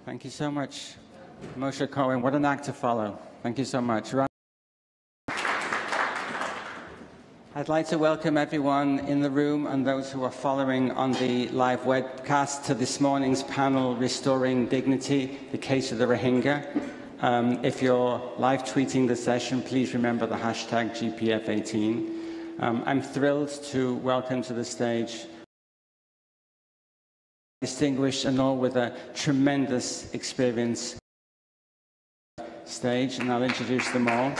Thank you so much, Moshe Cohen. What an act to follow. Thank you so much. I'd like to welcome everyone in the room and those who are following on the live webcast to this morning's panel, Restoring Dignity, the Case of the Rohingya. If you're live tweeting the session, please remember the hashtag GPF18. I'm thrilled to welcome to the stage distinguished and all with a tremendous experience stage, and I'll introduce them all.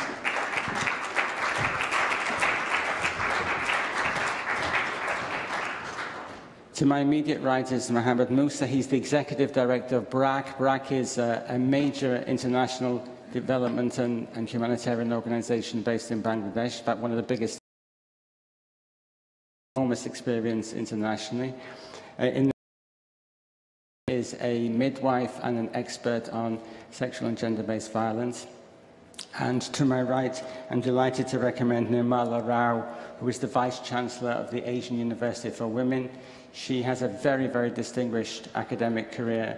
To my immediate right is Mohammed Musa. He's the Executive Director of BRAC. BRAC is a major international development and humanitarian organization based in Bangladesh, in fact, one of the biggest, enormous experience internationally. Is a midwife and an expert on sexual and gender-based violence. And to my right, I'm delighted to recommend Nirmala Rao, who is the Vice Chancellor of the Asian University for Women. She has a very, very distinguished academic career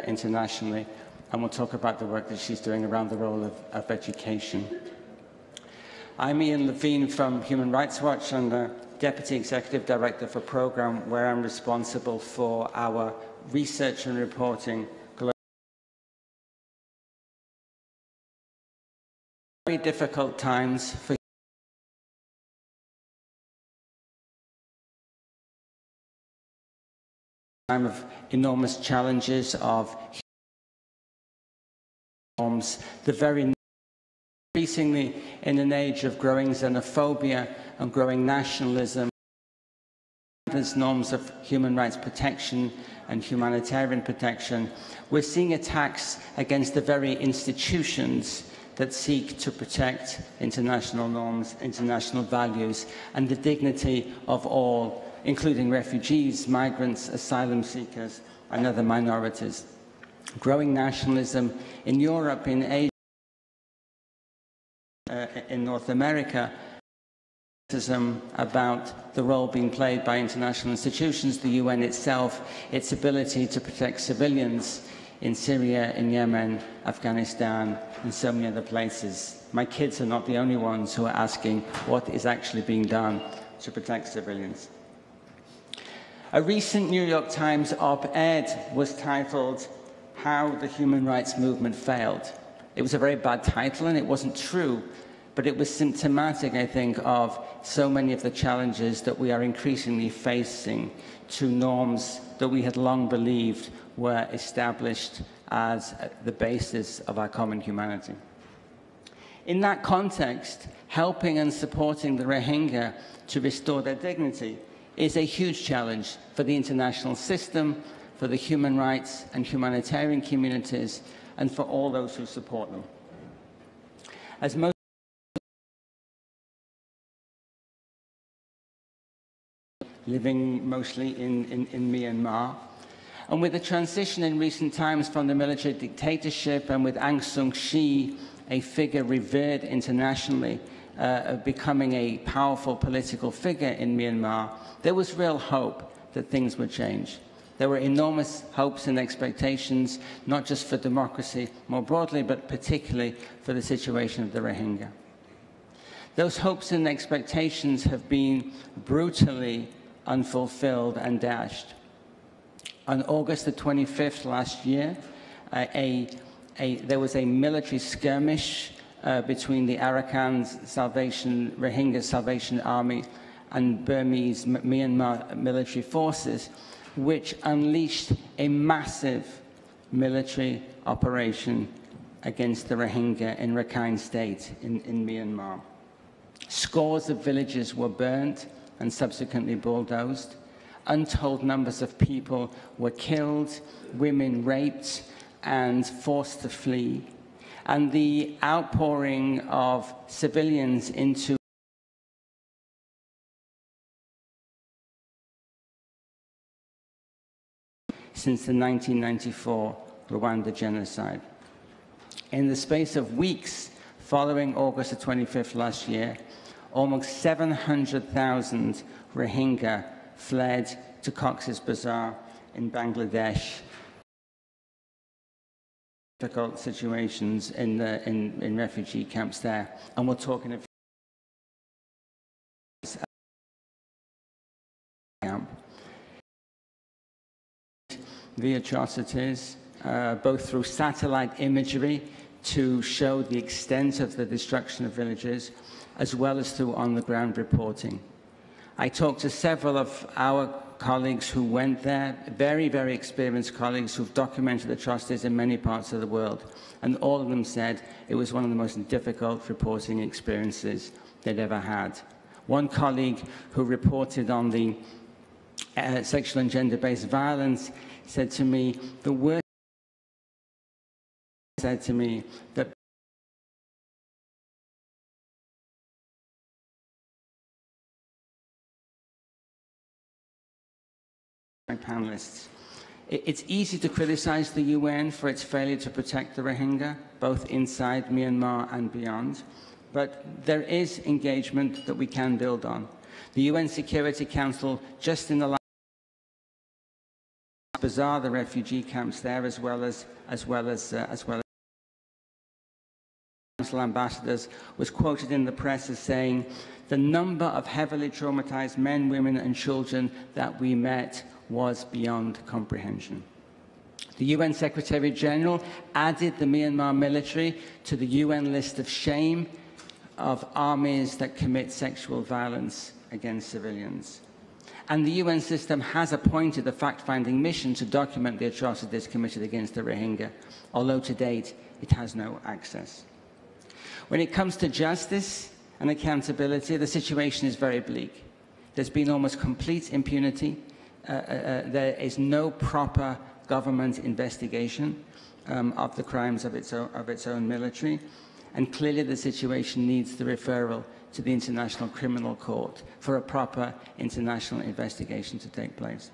internationally, and we'll talk about the work that she's doing around the role of education. I'm Ian Levine from Human Rights Watch and the Deputy Executive Director for Programme, where I'm responsible for our research and reporting. Very difficult times for time of enormous challenges of norms, the very increasingly in an age of growing xenophobia and growing nationalism, there's norms of human rights protection and humanitarian protection. We're seeing attacks against the very institutions that seek to protect international norms, international values, and the dignity of all, including refugees, migrants, asylum seekers, and other minorities. Growing nationalism in Europe, in Asia, in North America, about the role being played by international institutions, the UN itself, its ability to protect civilians in Syria, in Yemen, Afghanistan, and so many other places. My kids are not the only ones who are asking what is actually being done to protect civilians. A recent New York Times op-ed was titled, "How the Human Rights Movement Failed." It was a very bad title, and it wasn't true, but it was symptomatic, I think, of so many of the challenges that we are increasingly facing to norms that we had long believed were established as the basis of our common humanity. In that context, helping and supporting the Rohingya to restore their dignity is a huge challenge for the international system, for the human rights and humanitarian communities, and for all those who support them. As most living mostly in Myanmar, and with the transition in recent times from the military dictatorship and with Aung San Suu Kyi, a figure revered internationally, becoming a powerful political figure in Myanmar, there was real hope that things would change. There were enormous hopes and expectations, not just for democracy more broadly, but particularly for the situation of the Rohingya. Those hopes and expectations have been brutally unfulfilled and dashed. On August the 25th last year, there was a military skirmish between the Arakan Rohingya Salvation Army and Burmese Myanmar military forces, which unleashed a massive military operation against the Rohingya in Rakhine State in Myanmar. Scores of villages were burnt and subsequently bulldozed. Untold numbers of people were killed, women raped and forced to flee. And the outpouring of civilians into since the 1994 Rwanda genocide. In the space of weeks following August the 25th last year, almost 700,000 Rohingya fled to Cox's Bazar in Bangladesh difficult situations in refugee camps there. And we're talking of camp. The atrocities, both through satellite imagery to show the extent of the destruction of villages, as well as through on-the-ground reporting. I talked to several of our colleagues who went there, very, very experienced colleagues who've documented atrocities in many parts of the world, and all of them said it was one of the most difficult reporting experiences they'd ever had. One colleague who reported on the sexual and gender-based violence said to me, the worst said to me that my panelists. It's easy to criticize the UN for its failure to protect the Rohingya, both inside Myanmar and beyond, but there is engagement that we can build on. The UN Security Council, just in the last Bazar, the refugee camps there, as well as Council ambassadors, was quoted in the press as saying, the number of heavily traumatized men, women and children that we met was beyond comprehension. The UN Secretary General added the Myanmar military to the UN list of shame of armies that commit sexual violence against civilians. And the UN system has appointed a fact-finding mission to document the atrocities committed against the Rohingya, although to date it has no access. When it comes to justice and accountability, the situation is very bleak. There's been almost complete impunity. There is no proper government investigation of the crimes of its own military, and clearly the situation needs the referral to the International Criminal Court for a proper international investigation to take place.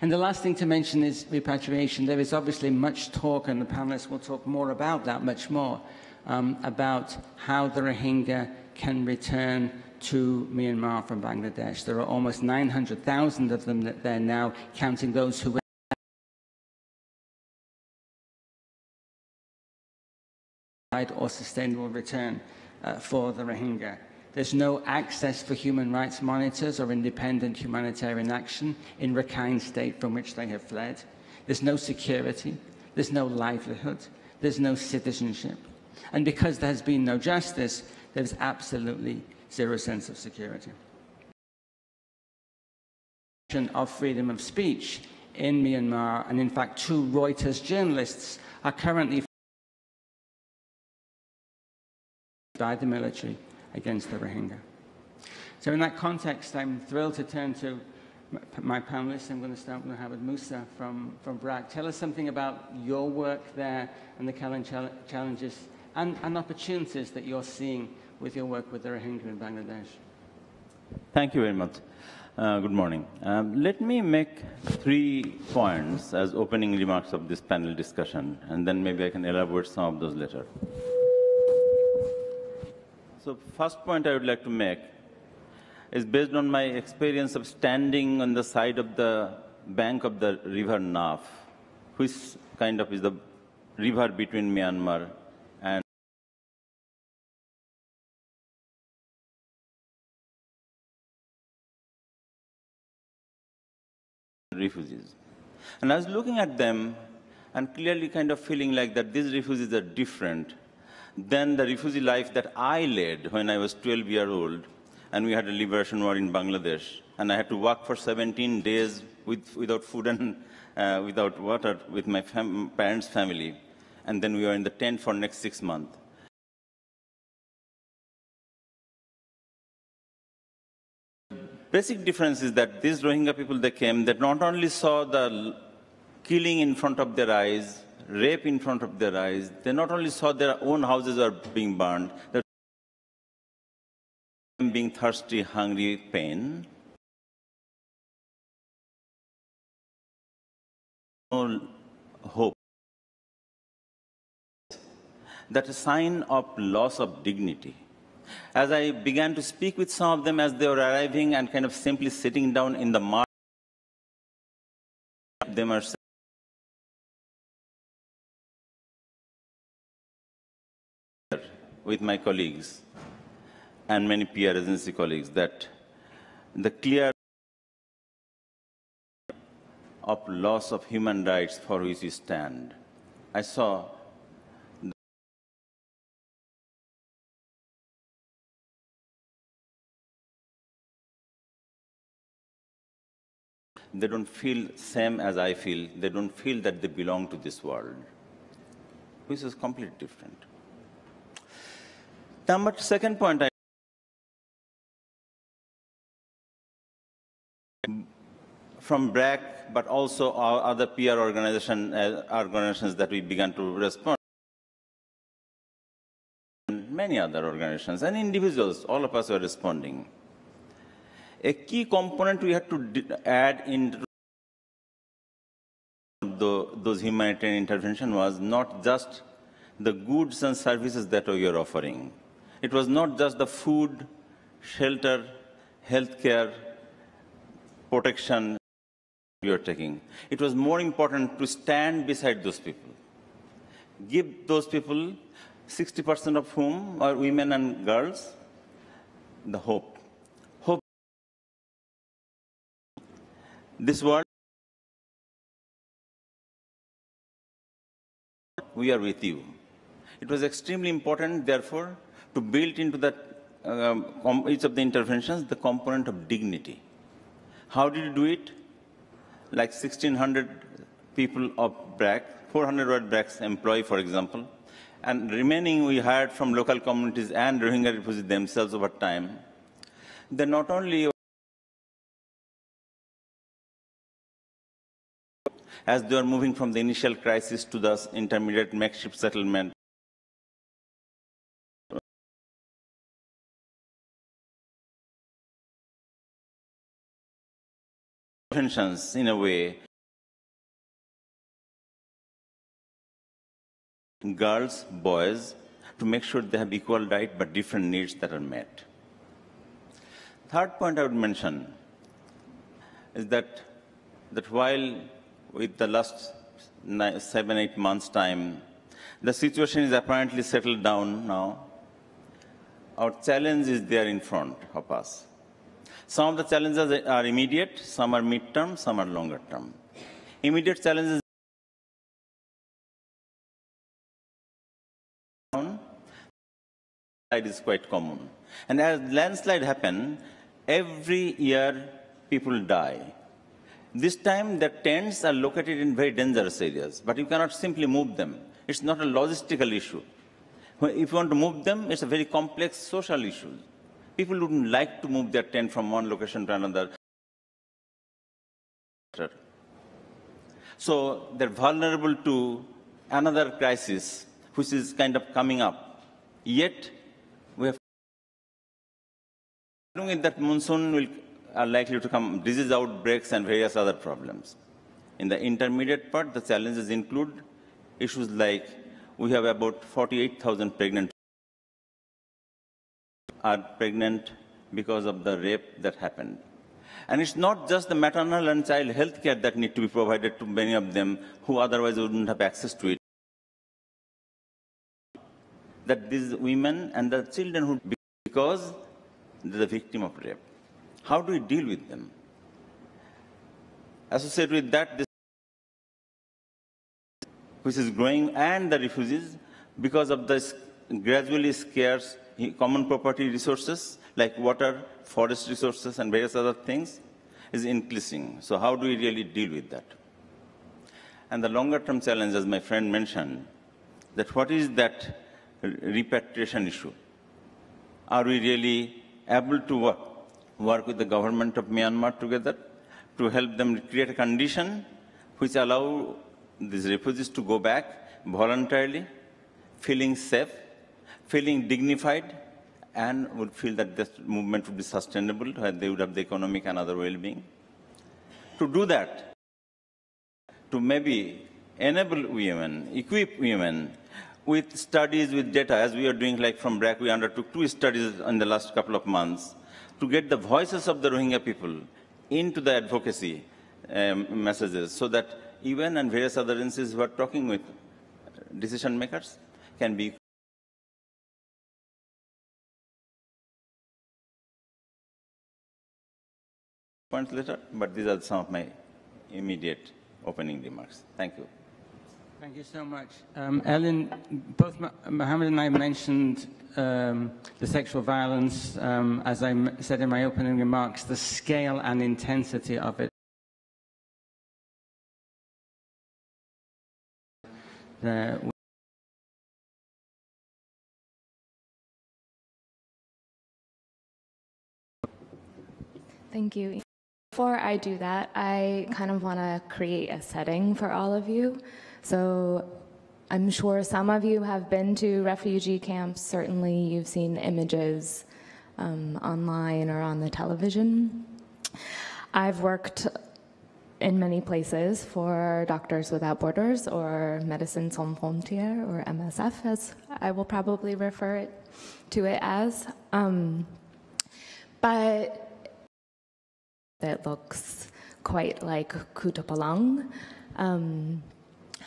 And the last thing to mention is repatriation. There is obviously much talk, and the panelists will talk more about that, much more, about how the Rohingya can return to Myanmar from Bangladesh. There are almost 900,000 of them there now, counting those who or sustainable return for the Rohingya. There's no access for human rights monitors or independent humanitarian action in Rakhine State from which they have fled. There's no security, there's no livelihood, there's no citizenship. And because there has been no justice, there's absolutely zero sense of security. Of freedom of speech in Myanmar, and in fact 2 Reuters journalists are currently by the military against the Rohingya. So in that context, I'm thrilled to turn to my panelists. I'm going to start with Mohammed Musa from BRAC. Tell us something about your work there and the challenges and opportunities that you're seeing with your work with the Rohingya in Bangladesh. Thank you very much. Good morning. Let me make 3 points as opening remarks of this panel discussion, and then maybe I can elaborate some of those later. So first point I would like to make is based on my experience of standing on the side of the bank of the river Naf, which kind of is the river between Myanmar and refugees. And I was looking at them and clearly kind of feeling like that these refugees are different than the refugee life that I led when I was 12 years old, and we had a liberation war in Bangladesh, and I had to walk for 17 days without food and without water with my parents' family, and then we were in the tent for next 6 months. Basic difference is that these Rohingya people, they came, that not only saw the killing in front of their eyes, rape in front of their eyes, they not only saw their own houses are being burned, they were being thirsty, hungry, pain. No hope. That's a sign of loss of dignity. As I began to speak with some of them as they were arriving and kind of simply sitting down in the mud, they were with my colleagues and many PR agency colleagues that the clear of loss of human rights for which we stand. I saw they don't feel same as I feel. They don't feel that they belong to this world, which is completely different. Number second point, from BRAC, but also our other PR organizations that we began to respond, many other organizations and individuals, all of us were responding. A key component we had to add into those humanitarian intervention was not just the goods and services that we are offering. It was not just the food, shelter, healthcare, protection we are taking. It was more important to stand beside those people. Give those people, 60% of whom are women and girls, the hope. Hope. This world, we are with you. It was extremely important, therefore, to build into that each of the interventions the component of dignity. How did you do it? Like 1,600 people of BRAC, 400 were BRAC's employee, for example, and remaining we hired from local communities and Rohingya refugees themselves over time. They not only, as they are moving from the initial crisis to the intermediate makeshift settlement, interventions in a way, girls, boys, to make sure they have equal right but different needs that are met. Third point I would mention is that while with the last 7-8 months' time, the situation is apparently settled down now, our challenge is there in front of us. Some of the challenges are immediate, some are mid-term, some are longer term. Immediate challenges is quite common. And as landslide happen, every year people die. This time the tents are located in very dangerous areas, but you cannot simply move them. It's not a logistical issue. If you want to move them, it's a very complex social issue. People wouldn't like to move their tent from one location to another. So they're vulnerable to another crisis, which is kind of coming up. Yet, we have that monsoon are likely to come, disease outbreaks and various other problems. In the intermediate part, the challenges include issues like we have about 48,000 pregnant are pregnant because of the rape that happened. And it's not just the maternal and child health care that need to be provided to many of them who otherwise wouldn't have access to it. That these women and the children who, because they're the victim of rape. How do we deal with them? Associated with that, this which is growing, and the refugees, because of the gradually scarce common property resources like water, forest resources, and various other things, is increasing. So how do we really deal with that? And the longer-term challenge, as my friend mentioned, that what is that repatriation issue? Are we really able to work with the government of Myanmar together to help them create a condition which allow these refugees to go back voluntarily, feeling safe, feeling dignified, and would feel that this movement would be sustainable, where they would have the economic and other well-being. To do that, to maybe enable women, equip women with studies, with data, as we are doing, like from BRAC, we undertook 2 studies in the last couple of months to get the voices of the Rohingya people into the advocacy messages, so that UN and various other agencies who are talking with decision makers can be points later, but these are some of my immediate opening remarks. Thank you. Thank you so much. Ellen, both Mohammed and I mentioned the sexual violence, as I said in my opening remarks, the scale and intensity of it. Thank you. Before I do that, I kind of want to create a setting for all of you. So I'm sure some of you have been to refugee camps. Certainly you've seen images online or on the television. I've worked in many places for Doctors Without Borders or Médecins Sans Frontières, or MSF, as I will probably refer to it as. But it looks quite like Kutupalong.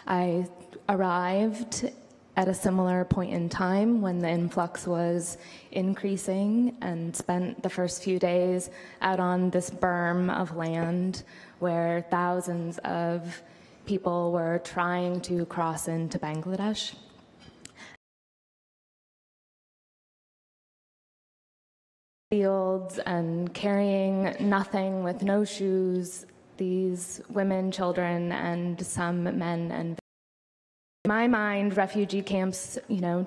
I arrived at a similar point in time when the influx was increasing and spent the first few days out on this berm of land where thousands of people were trying to cross into Bangladesh. Fields and carrying nothing with no shoes, these women, children, and some men and in my mind, refugee camps,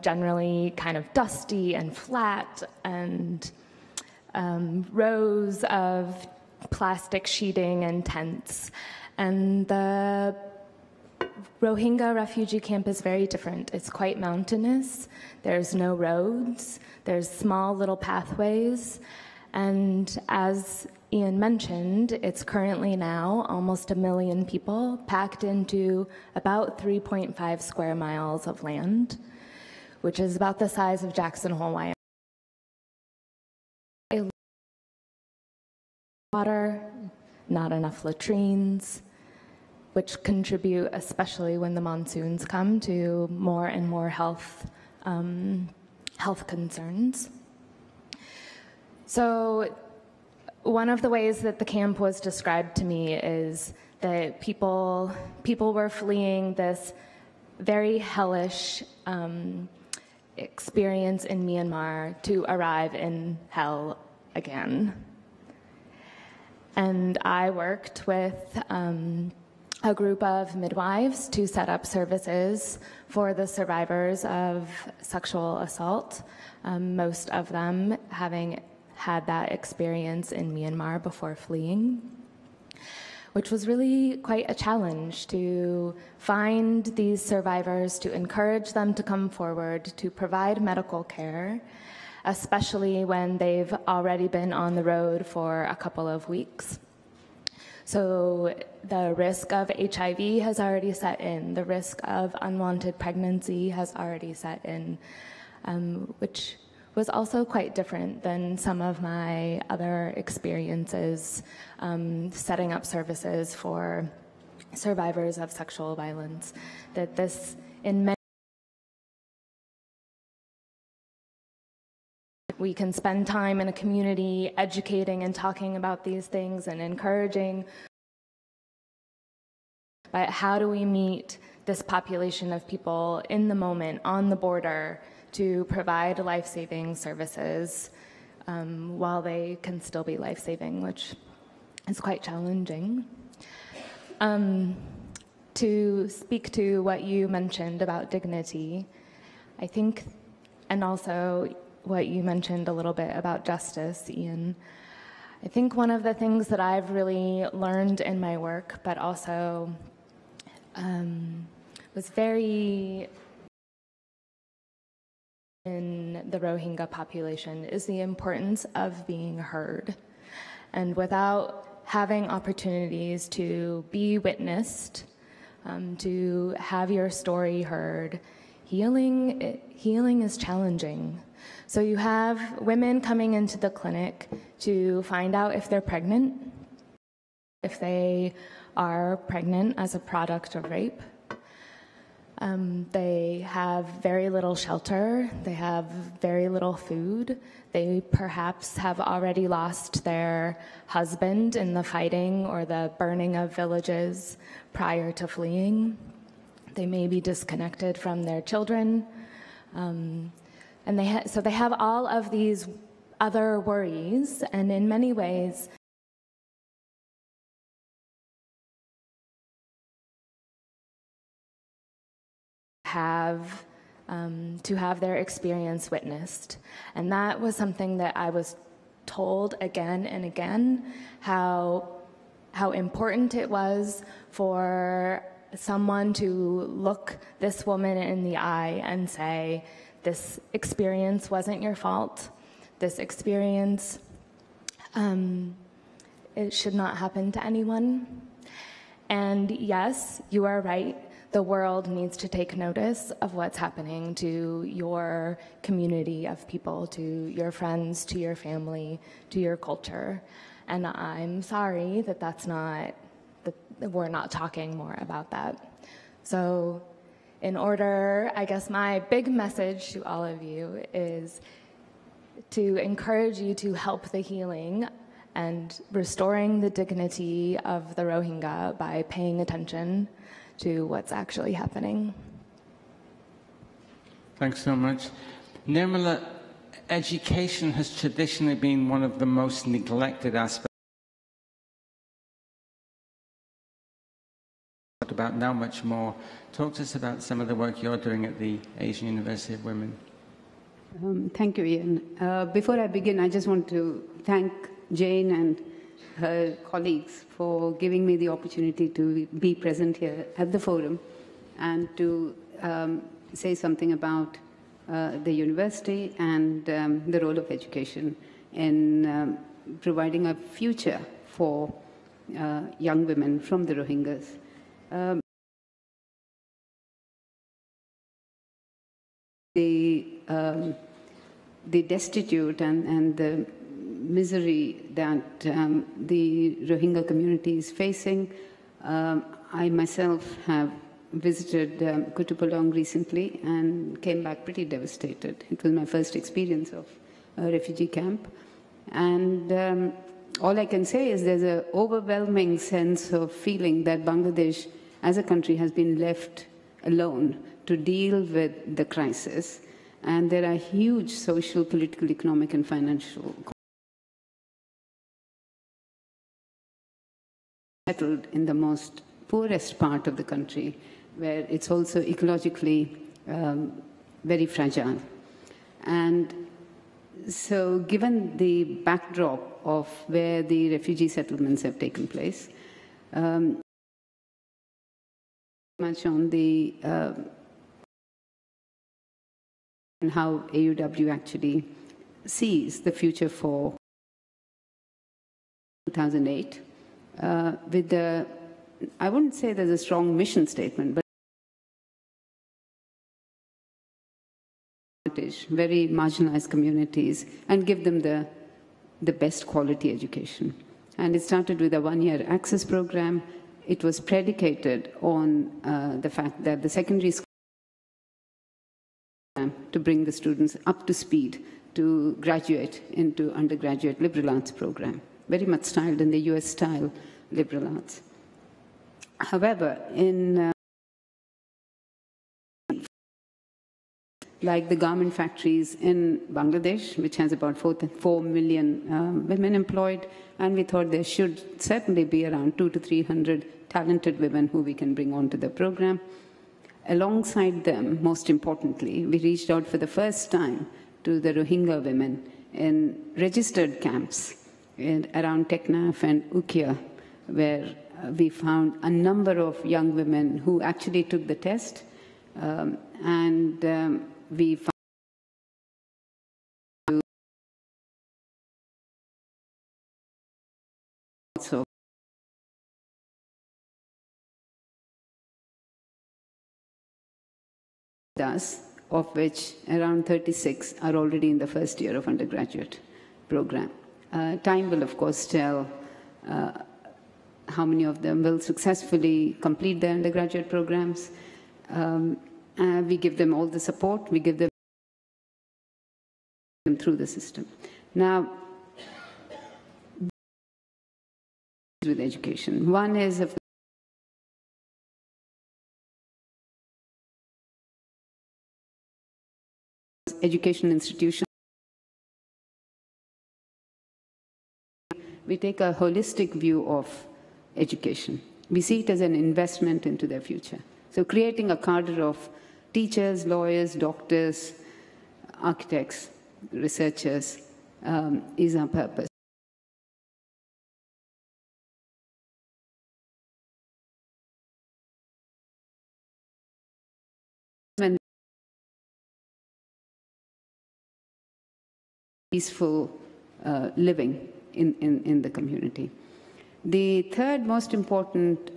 generally kind of dusty and flat and rows of plastic sheeting and tents. And the Rohingya refugee camp is very different. It's quite mountainous. There's no roads. There's small little pathways. And as Ian mentioned, it's currently now almost 1 million people packed into about 3.5 square miles of land, which is about the size of Jackson Hole, Wyoming. Water, not enough latrines, which contribute, especially when the monsoons come, to more and more health concerns. So one of the ways that the camp was described to me is that people were fleeing this very hellish experience in Myanmar to arrive in hell again. And I worked with a group of midwives to set up services for the survivors of sexual assault, most of them having had that experience in Myanmar before fleeing, which was really quite a challenge to find these survivors, to encourage them to come forward, to provide medical care, especially when they've already been on the road for a couple of weeks. So the risk of HIV has already set in, the risk of unwanted pregnancy has already set in, which was also quite different than some of my other experiences setting up services for survivors of sexual violence. That this, in many, we can spend time in a community educating and talking about these things and encouraging, but how do we meet this population of people in the moment, on the border, to provide life-saving services while they can still be life-saving, which is quite challenging. To speak to what you mentioned about dignity, I think, and also what you mentioned a little bit about justice, Ian, I think one of the things that I've really learned in my work, but also was very in the Rohingya population, is the importance of being heard. And without having opportunities to be witnessed, to have your story heard, healing is challenging. So you have women coming into the clinic to find out if they're pregnant, if they are pregnant as a product of rape. They have very little shelter. They have very little food. They perhaps have already lost their husband in the fighting or the burning of villages prior to fleeing. They may be disconnected from their children. So they have all of these other worries, and in many ways, to have their experience witnessed. And that was something that I was told again and again, how important it was for someone to look this woman in the eye and say, this experience wasn't your fault. This experience, it should not happen to anyone. And yes, you are right. The world needs to take notice of what's happening to your community of people, to your friends, to your family, to your culture. And I'm sorry that we're not talking more about that. So in order, I guess my big message to all of you is to encourage you to help the healing and restoring the dignity of the Rohingya by paying attention to what's actually happening. Thanks so much. Nirmala, education has traditionally been one of the most neglected aspects about now much more. Talk to us about some of the work you're doing at the Asian University of Women. Thank you, Ian. Before I begin, I just want to thank Jane and her colleagues for giving me the opportunity to be present here at the forum and to say something about the university and the role of education in providing a future for young women from the Rohingyas. The destitute and the misery that the Rohingya community is facing. I myself have visited Kutupalong recently and came back pretty devastated. It was my first experience of a refugee camp. And all I can say is there's an overwhelming sense of feeling that Bangladesh as a country has been left alone to deal with the crisis. And there are huge social, political, economic, and financial settled in the most poorest part of the country, where it's also ecologically very fragile. And so given the backdrop of where the refugee settlements have taken place, much on the and how AUW actually sees the future for 2008. With the, I wouldn't say there's a strong mission statement, but very marginalized communities and give them the best quality education. And it started with a one-year access program. It was predicated on the fact that the secondary school to bring the students up to speed to graduate into undergraduate liberal arts program, very much styled in the US style liberal arts. However, in like the garment factories in Bangladesh, which has about 4 million women employed, and we thought there should certainly be around 200 to 300 talented women who we can bring onto the program. Alongside them, most importantly, we reached out for the first time to the Rohingya women in registered camps around Teknaf and Ukia, where we found a number of young women who actually took the test, and we found also of which around 36 are already in the first year of undergraduate program. Time will, of course, tell how many of them will successfully complete their undergraduate programs. We give them all the support. We give them through the system. Now, with education, one is of education institutions. We take a holistic view of education. We see it as an investment into their future. So creating a cadre of teachers, lawyers, doctors, architects, researchers is our purpose. When peaceful living in the community. The third most important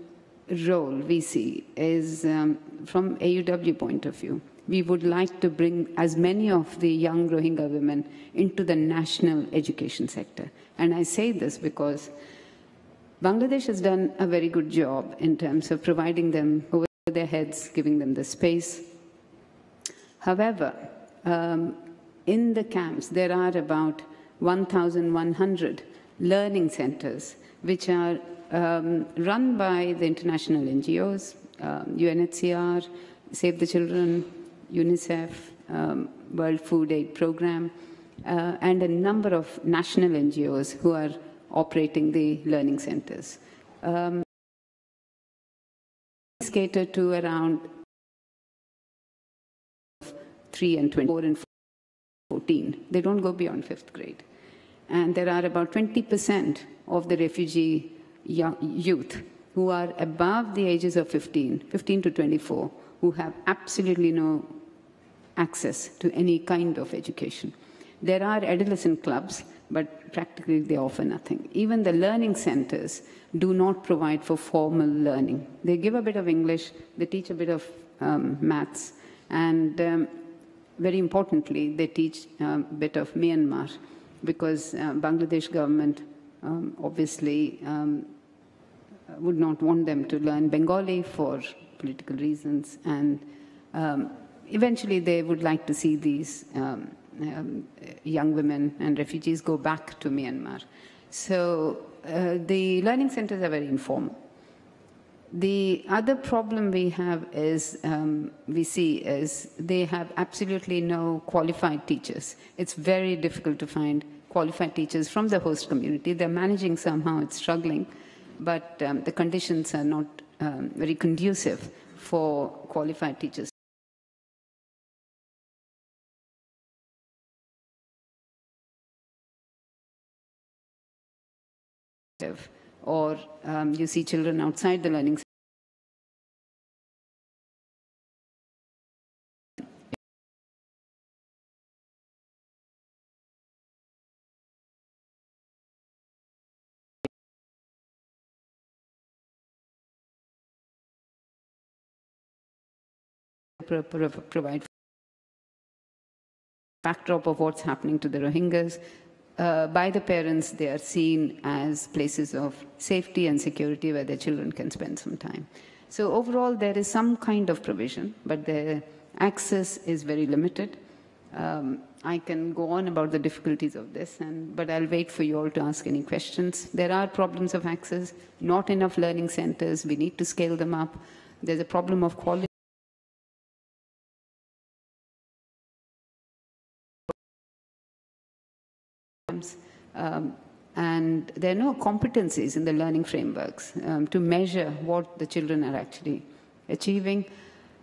role we see is from AUW point of view. We would like to bring as many of the young Rohingya women into the national education sector. And I say this because Bangladesh has done a very good job in terms of providing them over their heads, giving them the space. However, in the camps, there are about 1,100 learning centers, which are run by the international NGOs, UNHCR, Save the Children, UNICEF, World Food Aid Program, and a number of national NGOs who are operating the learning centers. These cater to around 3 and 24 and 14. They don't go beyond 5th grade. And there are about 20% of the refugee youth who are above the ages of 15 to 24, who have absolutely no access to any kind of education. There are adolescent clubs, but practically they offer nothing. Even the learning centers do not provide for formal learning. They give a bit of English, they teach a bit of maths, and very importantly, they teach a bit of Myanmar, because Bangladesh government obviously would not want them to learn Bengali for political reasons, and eventually they would like to see these young women and refugees go back to Myanmar. So the learning centers are very informal. The other problem we have is, we see is they have absolutely no qualified teachers. It's very difficult to find qualified teachers from the host community. They're managing somehow, it's struggling, but the conditions are not very conducive for qualified teachers. Or you see children outside the learning provide backdrop of what's happening to the Rohingyas. By the parents, they are seen as places of safety and security where their children can spend some time. So overall, there is some kind of provision, but the access is very limited. I can go on about the difficulties of this, but I'll wait for you all to ask any questions. There are problems of access, not enough learning centers. We need to scale them up. There's a problem of quality. And there are no competencies in the learning frameworks to measure what the children are actually achieving.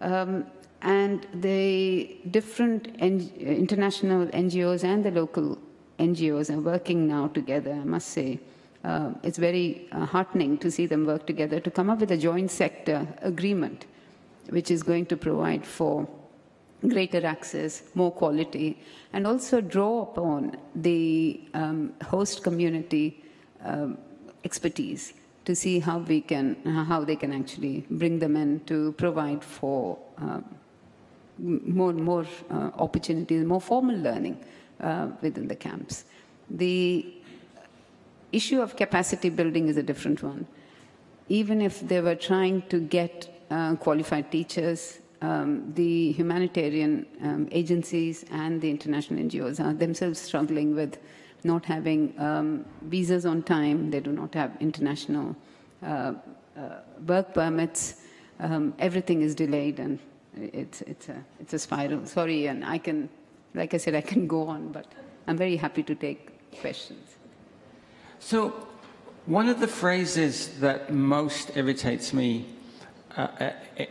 And the different international NGOs and the local NGOs are working now together, I must say. It's very heartening to see them work together to come up with a joint sector agreement, which is going to provide for greater access, more quality, and also draw upon the host community expertise to see how they can actually bring them in to provide for more opportunities, more formal learning within the camps. The issue of capacity building is a different one. Even if they were trying to get qualified teachers, the humanitarian agencies and the international NGOs are themselves struggling with not having visas on time. They do not have international work permits. Everything is delayed, and it's a spiral. Sorry, and I can, like I said, I can go on, but I'm very happy to take questions. So, one of the phrases that most irritates me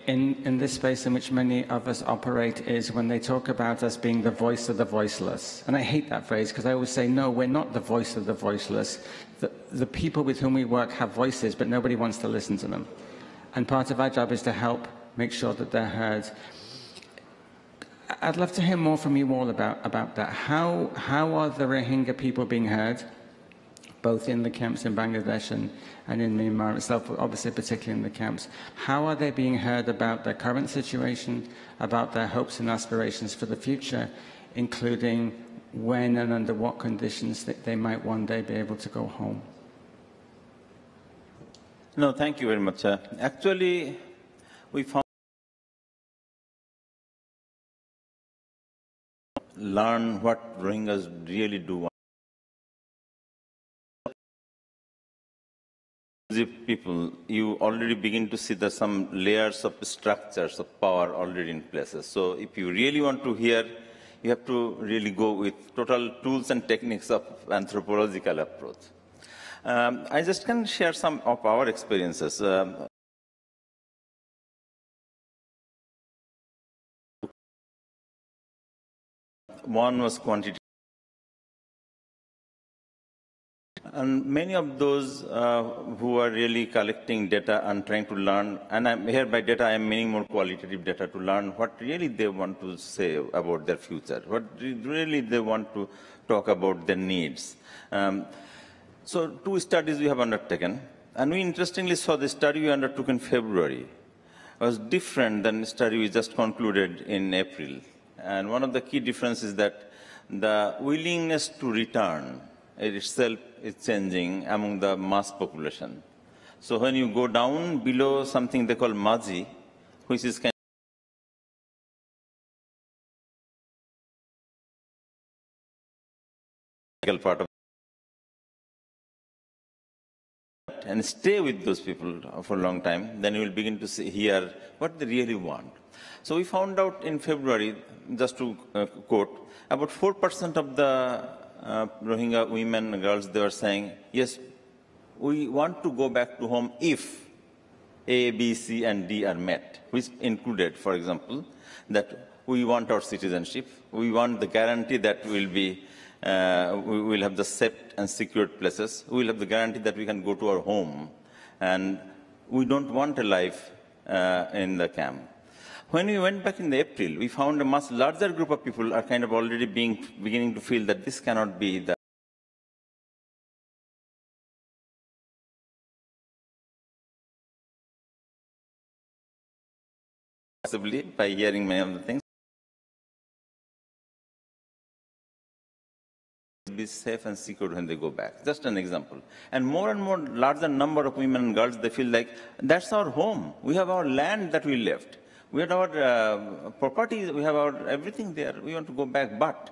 in this space in which many of us operate is when they talk about us being the voice of the voiceless. And I hate that phrase because I always say, no, we're not the voice of the voiceless. The people with whom we work have voices, but nobody wants to listen to them. And part of our job is to help make sure that they're heard. I'd love to hear more from you all about that. How are the Rohingya people being heard, both in the camps in Bangladesh and in Myanmar itself, obviously particularly in the camps? How are they being heard about their current situation, about their hopes and aspirations for the future, including when and under what conditions that they might one day be able to go home? No, thank you very much. Actually, we found learn what Rohingyas really do. People, you already begin to see that some layers of structures of power already in places. So if you really want to hear, you have to really go with total tools and techniques of anthropological approach. I just can share some of our experiences. One was quantity. And many of those who are really collecting data and trying to learn, and here by data I am meaning more qualitative data, to learn what really they want to say about their future, what really they want to talk about their needs. So 2 studies we have undertaken, and we interestingly saw the study we undertook in February was different than the study we just concluded in April. And one of the key differences is that the willingness to return itself is changing among the mass population. So when you go down below something they call Maji, which is kind of part of, and stay with those people for a long time, then you will begin to hear what they really want. So we found out in February, just to quote, about 4% of the Rohingya women and girls, they were saying, yes, we want to go back to home if A, B, C, and D are met, which included, for example, that we want our citizenship, we want the guarantee that we'll be, we will have the safe and secured places, we will have the guarantee that we can go to our home, and we don't want a life in the camp. When we went back in the April, we found a much larger group of people are kind of already beginning to feel that this cannot be the possibly by hearing many of the things. Be safe and secure when they go back. Just an example. And more larger number of women and girls, they feel like that's our home. We have our land that we left. We have our property, we have our everything there. We want to go back, but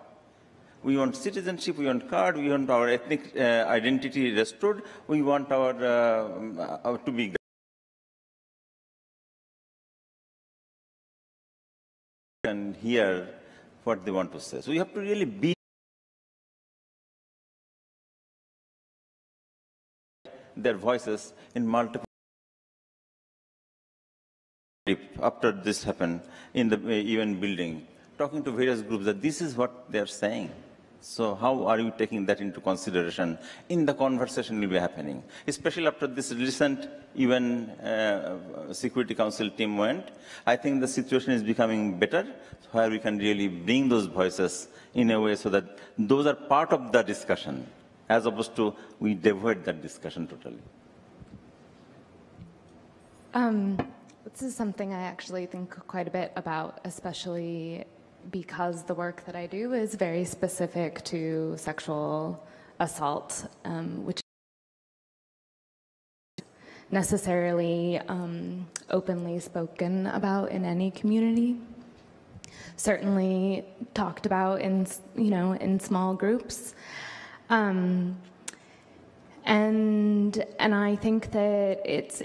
we want citizenship, we want card, we want our ethnic identity restored, we want our to be and hear what they want to say. So we have to really be their voices in multiple. After this happened in the UN building, talking to various groups that this is what they're saying. So how are you taking that into consideration in the conversation will be happening? Especially after this recent UN Security Council team went, I think the situation is becoming better, where we can really bring those voices in a way so that those are part of the discussion, as opposed to we divert that discussion totally. This is something I actually think quite a bit about, especially because the work that I do is very specific to sexual assault, which necessarily openly spoken about in any community. Certainly talked about in, in small groups. And I think that it's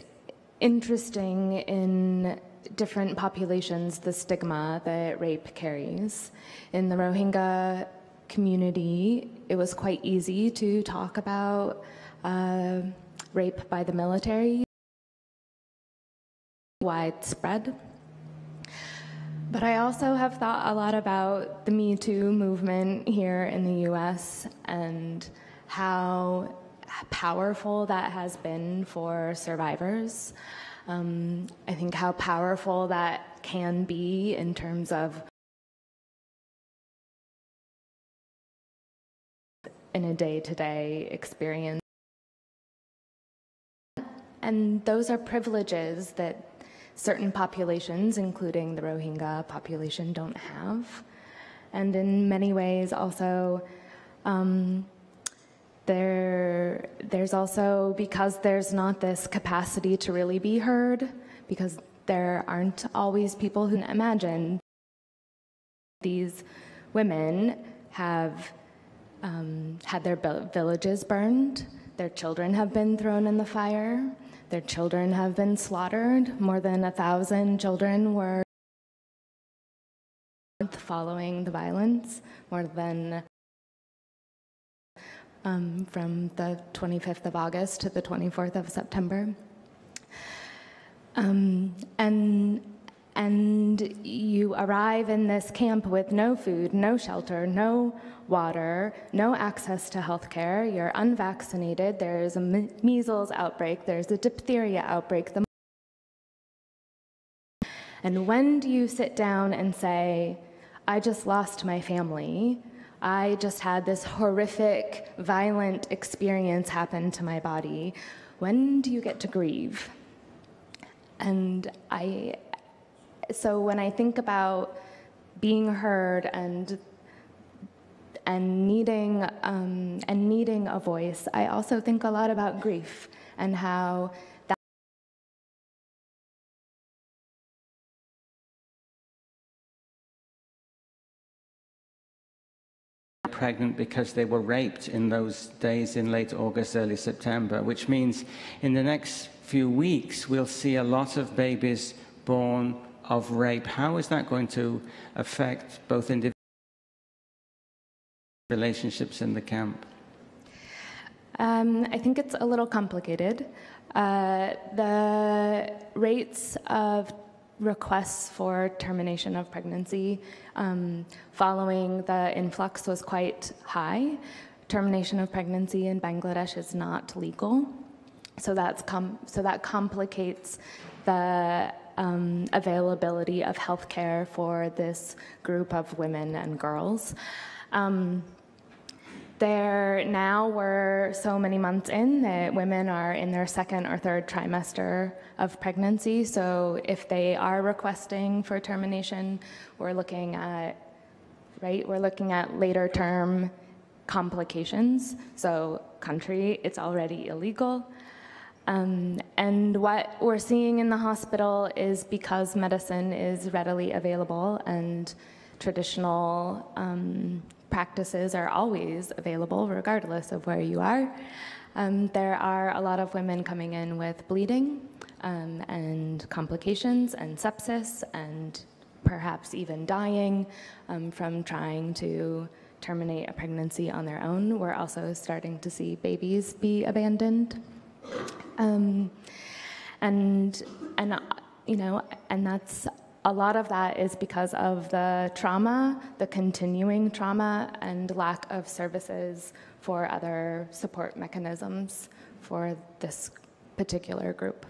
interesting in different populations, the stigma that rape carries. In the Rohingya community, it was quite easy to talk about rape by the military, widespread. But I also have thought a lot about the Me Too movement here in the US and how powerful that has been for survivors. I think how powerful that can be in terms of in a day-to-day experience. And those are privileges that certain populations, including the Rohingya population, don't have. And in many ways also, there's also, because there's not this capacity to really be heard, because there aren't always people who imagine. These women have had their villages burned, their children have been thrown in the fire, their children have been slaughtered. More than 1,000 children were following the violence, more than from the 25th of August to the 24th of September. And you arrive in this camp with no food, no shelter, no water, no access to health care. You're unvaccinated. There's a measles outbreak. There's a diphtheria outbreak. And when do you sit down and say, I just lost my family. I just had this horrific, violent experience happen to my body. When do you get to grieve? And so when I think about being heard and needing a voice, I also think a lot about grief and how that pregnant because they were raped in those days in late August, early September, which means in the next few weeks we'll see a lot of babies born of rape. How is that going to affect both individual relationships in the camp? I think it's a little complicated. The rates of requests for termination of pregnancy following the influx was quite high. Termination of pregnancy in Bangladesh is not legal, so that complicates the availability of health care for this group of women and girls. Now we're so many months in that women are in their second or third trimester of pregnancy. So if they are requesting for termination, we're looking at later term complications. So country, it's already illegal. And what we're seeing in the hospital is because medicine is readily available and traditional practices are always available regardless of where you are. There are a lot of women coming in with bleeding and complications and sepsis and perhaps even dying from trying to terminate a pregnancy on their own. We're also starting to see babies be abandoned. And that's a lot of that is because of the trauma, the continuing trauma, and lack of services for other support mechanisms for this particular group.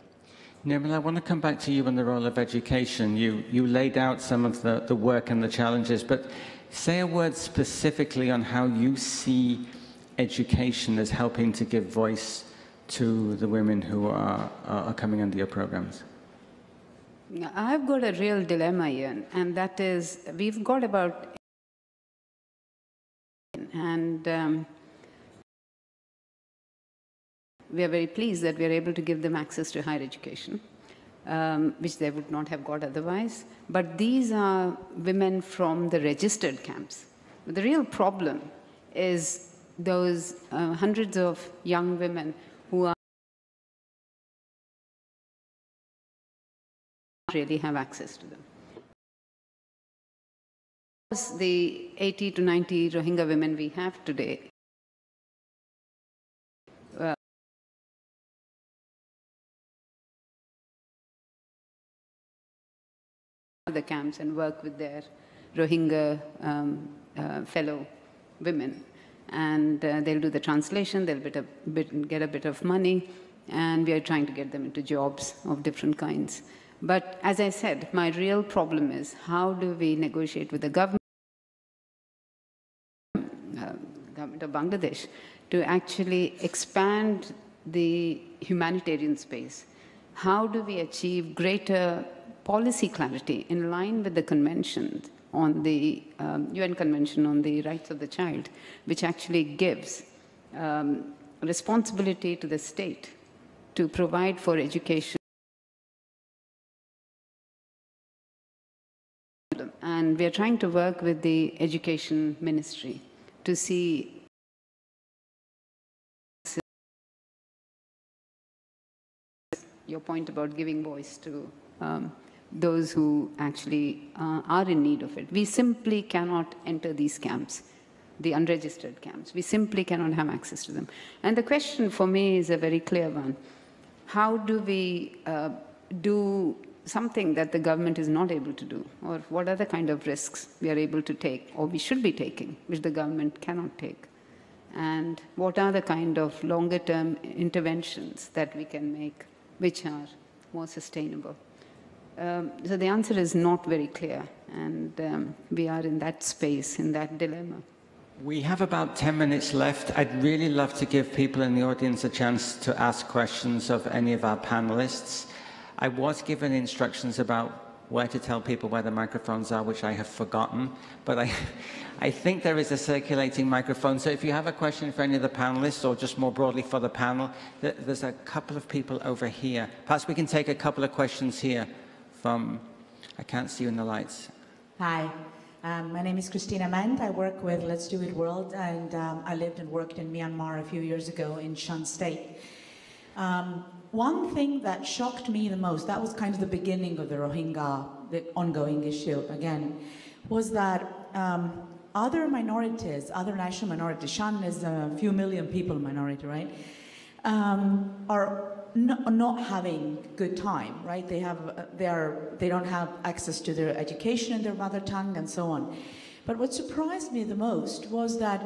Nirmal, I want to come back to you on the role of education. You laid out some of the work and the challenges, but say a word specifically on how you see education as helping to give voice to the women who are coming under your programs. I've got a real dilemma, Ian, and that is we've got about and we are very pleased that we are able to give them access to higher education, which they would not have got otherwise. But these are women from the registered camps. But the real problem is those hundreds of young women who really have access to them. The 80 to 90 Rohingya women we have today the camps and work with their Rohingya fellow women. And they'll do the translation, they'll get a bit of money, and we are trying to get them into jobs of different kinds. But as I said, my real problem is how do we negotiate with the government of Bangladesh to actually expand the humanitarian space? How do we achieve greater policy clarity in line with the convention on the UN Convention on the Rights of the Child, which actually gives responsibility to the state to provide for education. And we are trying to work with the Education Ministry to see your point about giving voice to those who actually are in need of it. We simply cannot enter these camps, the unregistered camps. We simply cannot have access to them. And the question for me is a very clear one. How do we do something that the government is not able to do? Or what are the kind of risks we are able to take, or we should be taking, which the government cannot take? And what are the kind of longer-term interventions that we can make, which are more sustainable? So the answer is not very clear, and we are in that space, in that dilemma. We have about 10 minutes left. I'd really love to give people in the audience a chance to ask questions of any of our panelists. I was given instructions about where to tell people where the microphones are, which I have forgotten, but I think there is a circulating microphone. So if you have a question for any of the panelists, or just more broadly for the panel, there's a couple of people over here. Perhaps we can take a couple of questions here from, I can't see you in the lights. Hi, my name is Christina Ment. I work with Let's Do It World, and I lived and worked in Myanmar a few years ago in Shan State. One thing that shocked me the most, that was kind of the beginning of the Rohingya, the ongoing issue again, was that other minorities, other national minorities, Shan is a few million people minority, right, are not having good time, right? They don't have access to their education in their mother tongue and so on. But what surprised me the most was that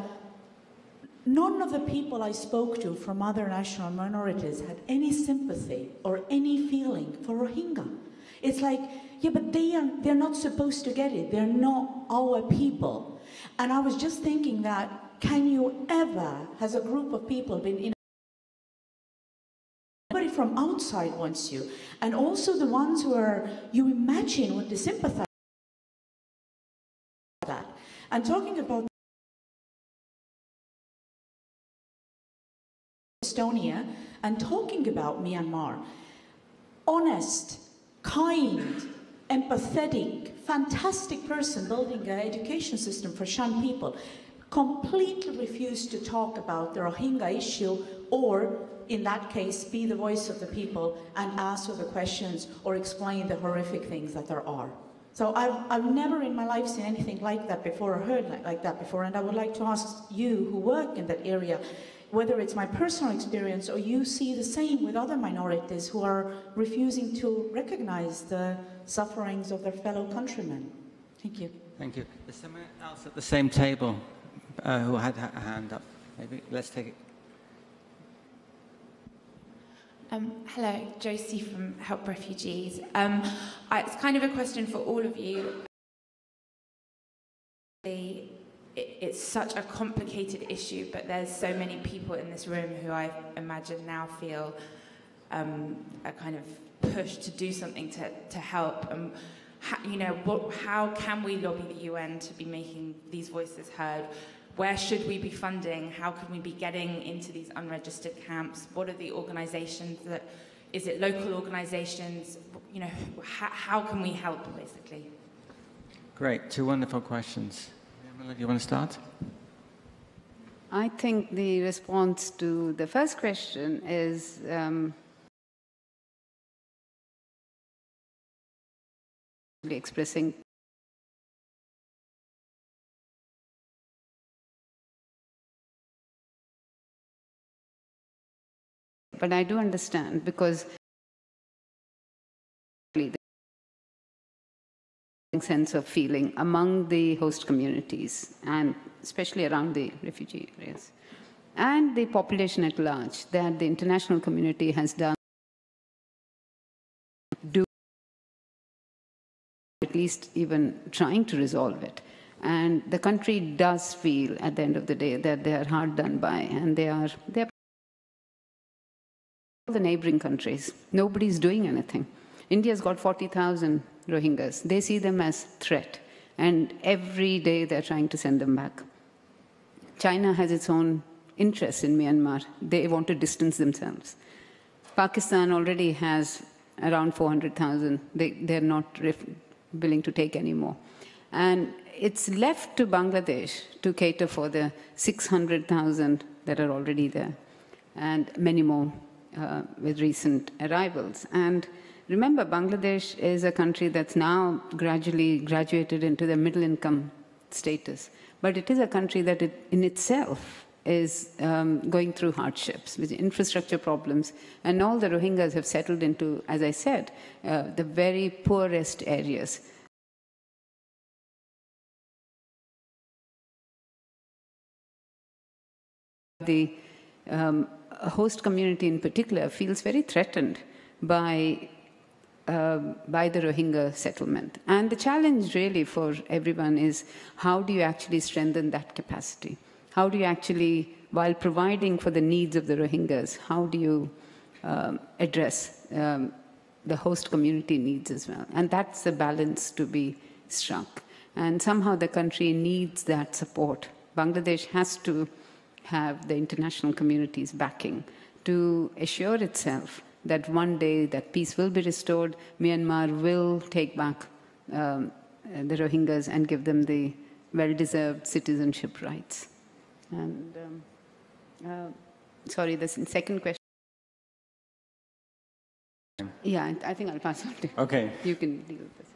none of the people I spoke to from other national minorities had any sympathy or any feeling for Rohingya. It's like, yeah, but they're not supposed to get it. They're not our people. And I was just thinking that, can you ever, as a group of people, been in nobody from outside wants you, and also the ones who are, you imagine what they sympathize with that. And talking about Estonia and talking about Myanmar, honest, kind, empathetic, fantastic person building an education system for Shan people, completely refused to talk about the Rohingya issue, or in that case, be the voice of the people and answer the questions or explain the horrific things that there are. So I've never in my life seen anything like that before, or heard like that before, and I would like to ask you who work in that area, whether it's my personal experience or you see the same with other minorities who are refusing to recognize the sufferings of their fellow countrymen. Thank you. Thank you. There's someone else at the same table who had a hand up. Maybe let's take it. Hello, Josie from Help Refugees. It's kind of a question for all of you. It's such a complicated issue, but there's so many people in this room who I imagine now feel a kind of push to do something to help. How can we lobby the UN to be making these voices heard? where should we be funding? How can we be getting into these unregistered camps? What are the organizations that, is it local organizations? You know, how can we help, basically? Great, two wonderful questions. Do you want to start? I think the response to the first question is expressing but I do understand, because the sense of feeling among the host communities, and especially around the refugee areas, and the population at large, that the international community has done, at least even trying to resolve it. And the country does feel, at the end of the day, that they are hard done by, and they're the neighboring countries. Nobody's doing anything. India's got 40,000 Rohingyas. They see them as threat, and every day they're trying to send them back. China has its own interest in Myanmar. They want to distance themselves. Pakistan already has around 400,000. They're not willing to take any more. And it's left to Bangladesh to cater for the 600,000 that are already there, and many more with recent arrivals. And remember, Bangladesh is a country that's now gradually graduated into the middle income status. But it is a country that in itself is going through hardships with infrastructure problems. And all the Rohingyas have settled into, as I said, the very poorest areas. The host community in particular feels very threatened by the Rohingya settlement. And the challenge really for everyone is, how do you actually strengthen that capacity? How do you actually, while providing for the needs of the Rohingyas, how do you address the host community needs as well? And that's the balance to be struck. And somehow the country needs that support. Bangladesh has to have the international community's backing to assure itself that one day that peace will be restored, Myanmar will take back the Rohingyas and give them the well-deserved citizenship rights. And sorry, the second question. Yeah, I think I'll pass on to you. Okay. You can deal with this.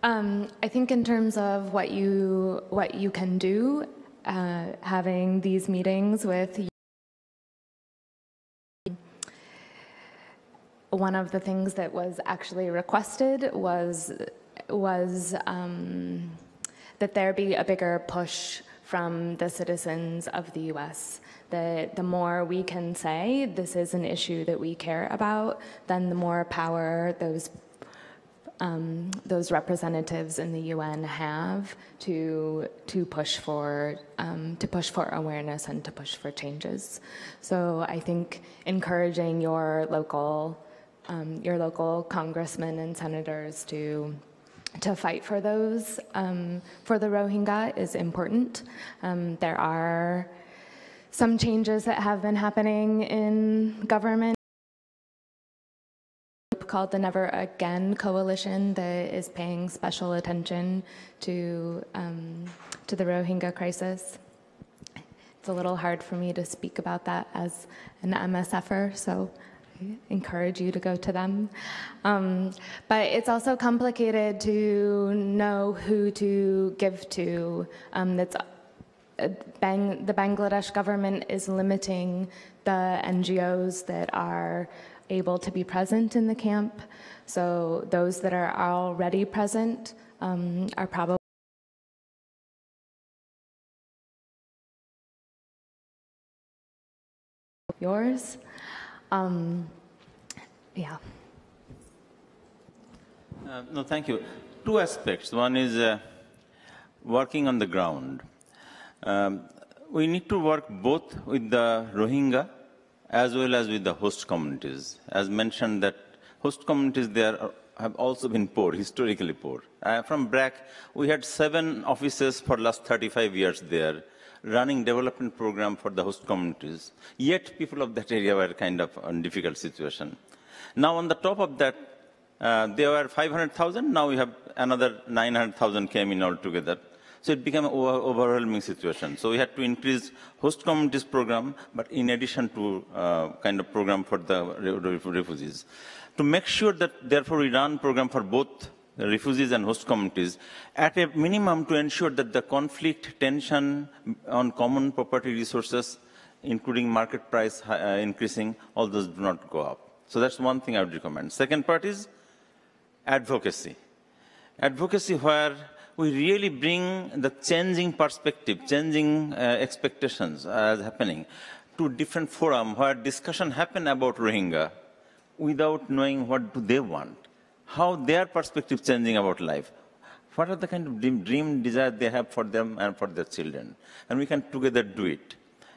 I think in terms of what you can do, having these meetings with one of the things that was actually requested was that there be a bigger push from the citizens of the U.S. That the more we can say this is an issue that we care about, then the more power those representatives in the UN have to push for awareness and to push for changes. So I think encouraging your local congressmen and senators to fight for those for the Rohingya is important. There are some changes that have been happening in government, called the Never Again Coalition, that is paying special attention to the Rohingya crisis. It's a little hard for me to speak about that as an MSFer, so I encourage you to go to them. But it's also complicated to know who to give to. The Bangladesh government is limiting the NGOs that are able to be present in the camp. So those that are already present are probably yours. Yeah. No, thank you. Two aspects. One is working on the ground. We need to work both with the Rohingya as well as with the host communities. As mentioned, that host communities, they are have also been poor, historically poor. From BRAC, we had 7 offices for the last 35 years there, running development program for the host communities. Yet people of that area were kind of in difficult situation. Now on the top of that, there were 500,000, now we have another 900,000 came in altogether. So it became an overwhelming situation. So we had to increase host communities program, but in addition to kind of program for the refugees. To make sure that, therefore, we run program for both the refugees and host communities, at a minimum to ensure that the conflict, tension on common property resources, including market price increasing, all those do not go up. So that's one thing I would recommend. Second part is advocacy. Advocacy where we really bring the changing perspective, changing expectations as happening to different forum where discussion happen about Rohingya without knowing what do they want, how their perspective changing about life, what are the kind of dream desire they have for them and for their children. And we can together do it.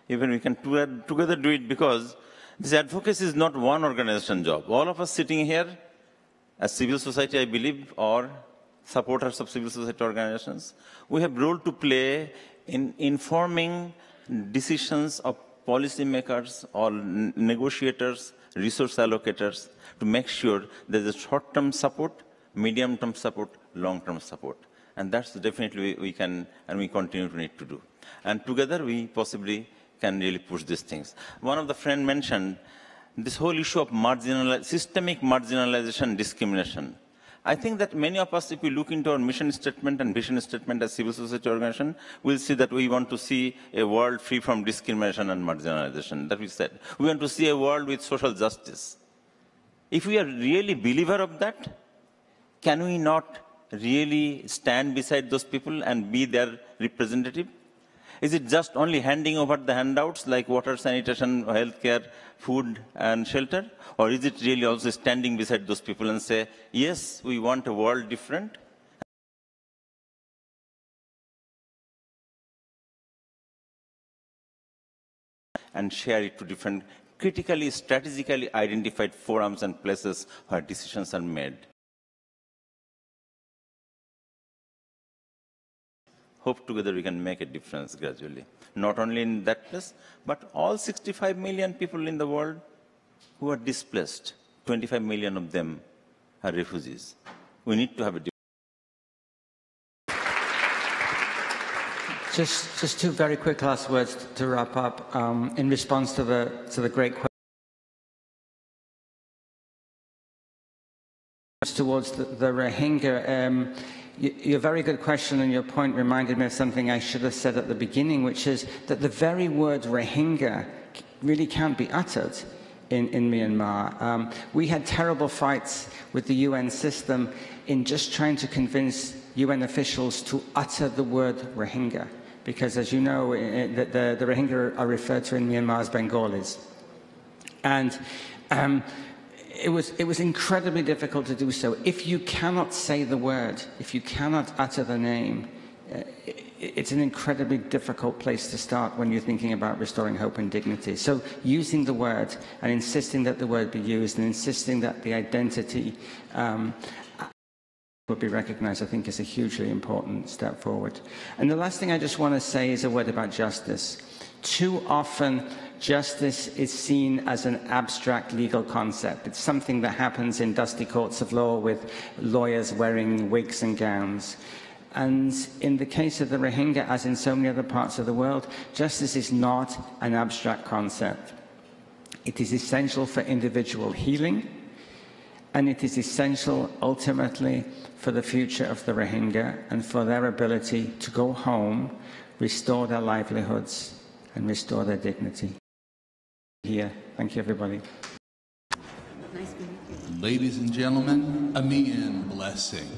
Even we can together do it because this advocacy is not one organization job. All of us sitting here as civil society, I believe, or supporters of civil society organizations, we have role to play in informing decisions of policymakers or negotiators, resource allocators, to make sure there's a short-term support, medium-term support, long-term support. And that's definitely we can and we continue to need to do. And together we possibly can really push these things. One of the friends mentioned this whole issue of systemic marginalization, discrimination. I think that many of us, if we look into our mission statement and vision statement as civil society organization, we'll see that we want to see a world free from discrimination and marginalization, that we said. We want to see a world with social justice. If we are really believer of that, can we not really stand beside those people and be their representative? Is it just only handing over the handouts like water, sanitation, healthcare, food, and shelter? Or is it really also standing beside those people and say, yes, we want a world different? And share it to different critically, strategically identified forums and places where decisions are made. Hope together we can make a difference gradually. Not only in that place, but all 65 million people in the world who are displaced, 25 million of them are refugees. We need to have a Just 2 very quick last words to wrap up in response to the great question towards the Rohingya. Your very good question and your point reminded me of something I should have said at the beginning, which is that the very word Rohingya really can't be uttered in Myanmar. We had terrible fights with the UN system in just trying to convince UN officials to utter the word Rohingya, because as you know, the Rohingya are referred to in Myanmar as Bengalis. And it was incredibly difficult to do so. If you cannot say the word, if you cannot utter the name, it's an incredibly difficult place to start when you're thinking about restoring hope and dignity. So using the word and insisting that the word be used and insisting that the identity would be recognized, I think is a hugely important step forward. And the last thing I just want to say is a word about justice. Too often, justice is seen as an abstract legal concept. It's something that happens in dusty courts of law with lawyers wearing wigs and gowns. And in the case of the Rohingya, as in so many other parts of the world, justice is not an abstract concept. It is essential for individual healing, and it is essential, ultimately, for the future of the Rohingya and for their ability to go home, restore their livelihoods, and restore their dignity. Here. Thank you, everybody. Nice to meet you. Ladies and gentlemen, Amian blessing.